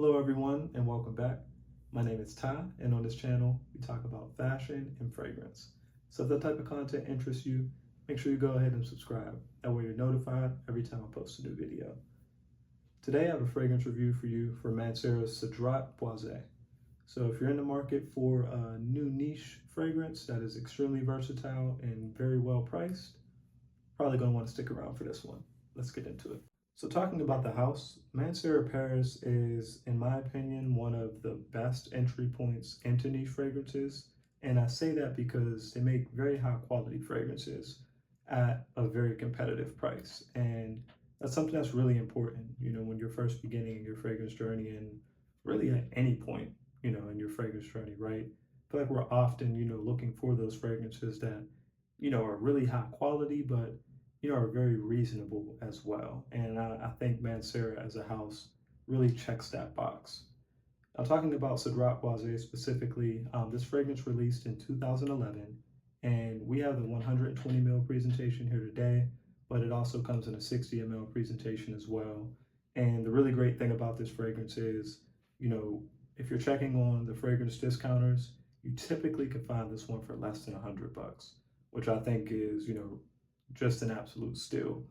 Hello everyone and welcome back. My name is Ty and on this channel we talk about fashion and fragrance. So if that type of content interests you, make sure you go ahead and subscribe. That way you're notified every time I post a new video. Today I have a fragrance review for you for Mancera Cedrat Boise. So if you're in the market for a new niche fragrance that is extremely versatile and very well priced, probably going to want to stick around for this one. Let's get into it. So talking about the house, Mancera Paris is, in my opinion, one of the best entry points into niche fragrances. And I say that because they make very high quality fragrances at a very competitive price. And that's something that's really important, when you're first beginning your fragrance journey and really at any point, in your fragrance journey, right? I feel like we're often, looking for those fragrances that, are really high quality, but are very reasonable as well. And I think Mancera as a house really checks that box. Now, talking about Cedrat Boise specifically, this fragrance released in 2011, and we have the 120 ml presentation here today, but it also comes in a 60 ml presentation as well. And the really great thing about this fragrance is, if you're checking on the fragrance discounters, you typically can find this one for less than $100, which I think is, just an absolute steal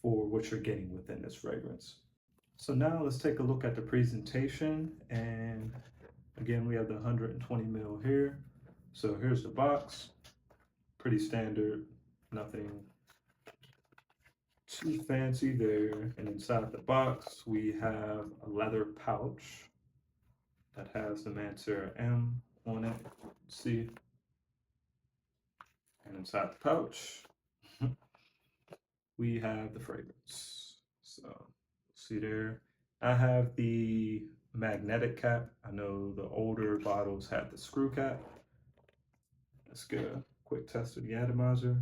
for what you're getting within this fragrance. So now let's take a look at the presentation. And again, we have the 120 ml here. So here's the box, pretty standard, nothing too fancy there. And inside the box, we have a leather pouch that has the Mancera M on it. See, and inside the pouch, we have the fragrance. So see there, I have the magnetic cap. I know the older bottles had the screw cap. Let's get a quick test of the atomizer.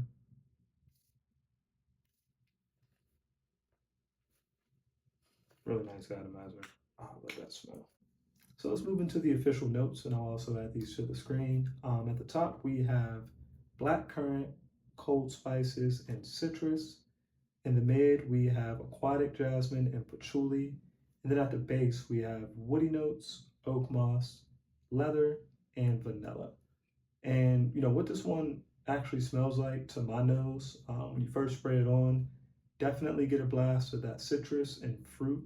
Really nice atomizer. Oh, I love that smell. So let's move into the official notes, and I'll also add these to the screen. At the top, we have blackcurrant, cold spices, and citrus. In the mid, we have aquatic jasmine and patchouli. And then at the base, we have woody notes, oak moss, leather, and vanilla. And what this one actually smells like to my nose, when you first spray it on, definitely get a blast of that citrus and fruit,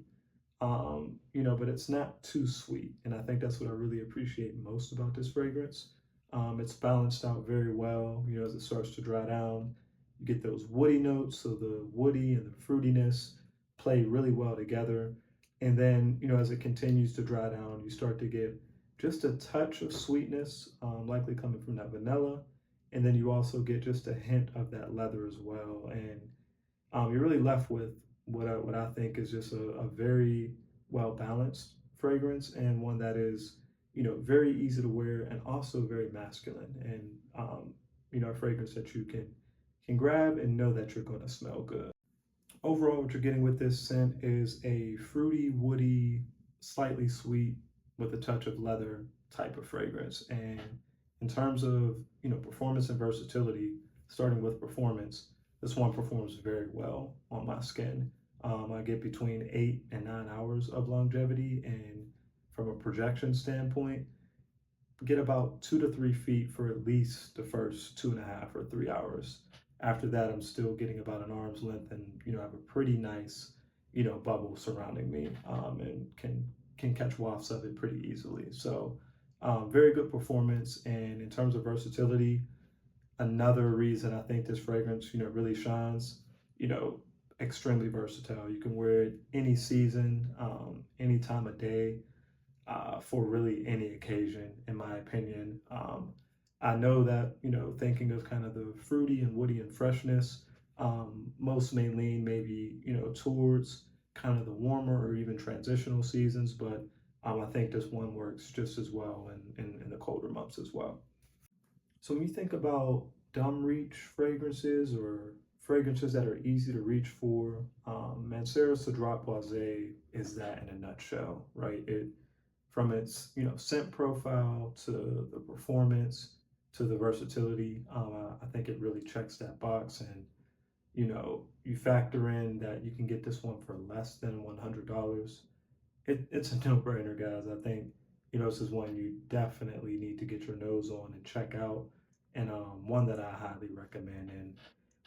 but it's not too sweet. And I think that's what I really appreciate most about this fragrance. It's balanced out very well, as it starts to dry down. You get those woody notes, so the woody and the fruitiness play really well together. And then, as it continues to dry down, you start to get just a touch of sweetness, likely coming from that vanilla. And then you also get just a hint of that leather as well. And you're really left with what I think is just a very well balanced fragrance, and one that is, very easy to wear and also very masculine. And, a fragrance that you can grab and know that you're going to smell good. Overall, what you're getting with this scent is a fruity, woody, slightly sweet with a touch of leather type of fragrance. And in terms of, performance and versatility, starting with performance, this one performs very well on my skin. I get between 8 and 9 hours of longevity, and from a projection standpoint, get about 2 to 3 feet for at least the first 2.5 or 3 hours. After that, I'm still getting about an arm's length, and I have a pretty nice, bubble surrounding me, and can catch wafts of it pretty easily. So, very good performance. And in terms of versatility, another reason I think this fragrance, really shines, extremely versatile. You can wear it any season, any time of day, for really any occasion, in my opinion. I know that, thinking of kind of the fruity and woody and freshness, most may lean maybe, towards kind of the warmer or even transitional seasons, but I think this one works just as well in the colder months as well. So when you think about dumb reach fragrances or fragrances that are easy to reach for, Mancera Cedrat Boise is that in a nutshell, right? From its scent profile to the performance to the versatility, I think it really checks that box. And you factor in that you can get this one for less than $100. it's a no-brainer, guys. I think, this is one you definitely need to get your nose on and check out, and one that I highly recommend. And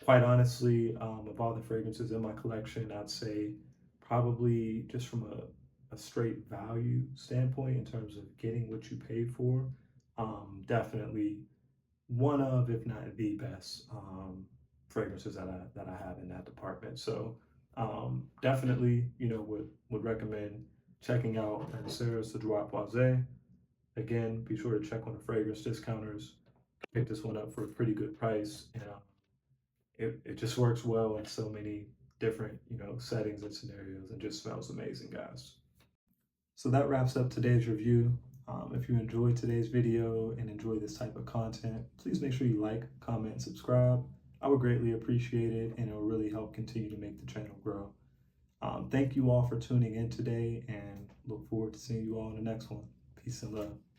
quite honestly, of all the fragrances in my collection, I'd say probably just from a straight value standpoint in terms of getting what you paid for, definitely one of, if not the best, fragrances that I have in that department. So definitely, would recommend checking out Mancera Cedrat Boise. Again, be sure to check on the fragrance discounters. Pick this one up for a pretty good price, and it just works well in so many different settings and scenarios, and just smells amazing, guys. So that wraps up today's review. If you enjoyed today's video and enjoy this type of content, please make sure you like, comment, and subscribe. I would greatly appreciate it, and it will really help continue to make the channel grow. Thank you all for tuning in today, and look forward to seeing you all in the next one. Peace and love.